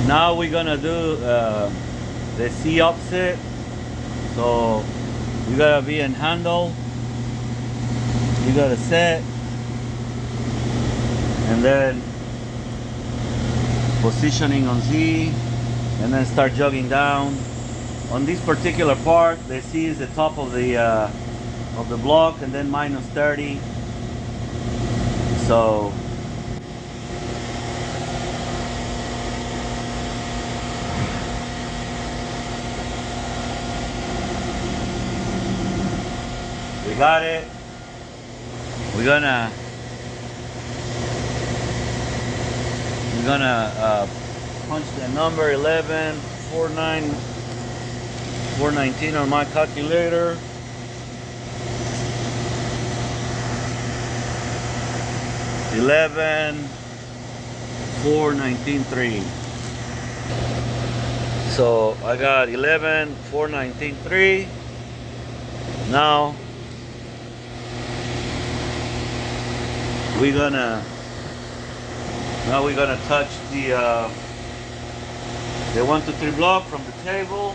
Now we're gonna do the C offset. So you gotta be in handle, you gotta set, and then positioning on Z, and then start jogging down. On this particular part, the C is the top of the block, and then minus 30. So we got it. We're gonna punch the number 11 419 on my calculator. $11 419.3. So I got 11 419.3. Now we're gonna touch the 1 2 3 block from the table.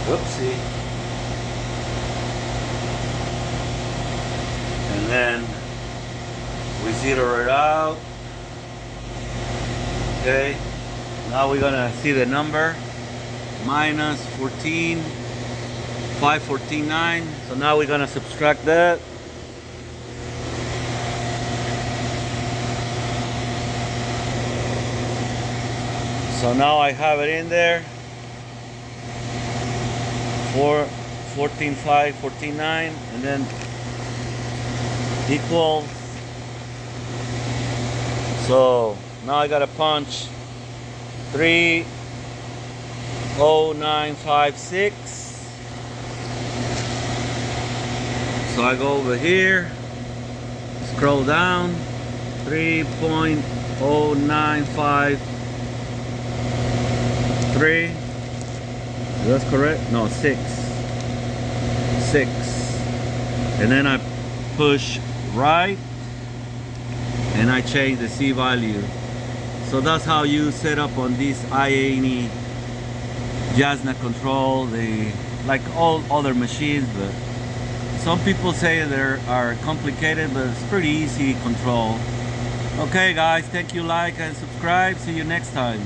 Whoopsie. And then we zero it out. Okay, now we're gonna see the number minus 14 514.9. So now we're gonna subtract that. So now I have it in there. 14.5 14.9, and then equals. So now I gotta punch 30956. So I go over here, scroll down, 3.0953. That's correct? No, 6. And then I push right, and I change the C value. So that's how you set up on this i80 Jasna control, like all other machines. But some people say they are complicated, but it's pretty easy control. Okay guys, thank you, like and subscribe. See you next time.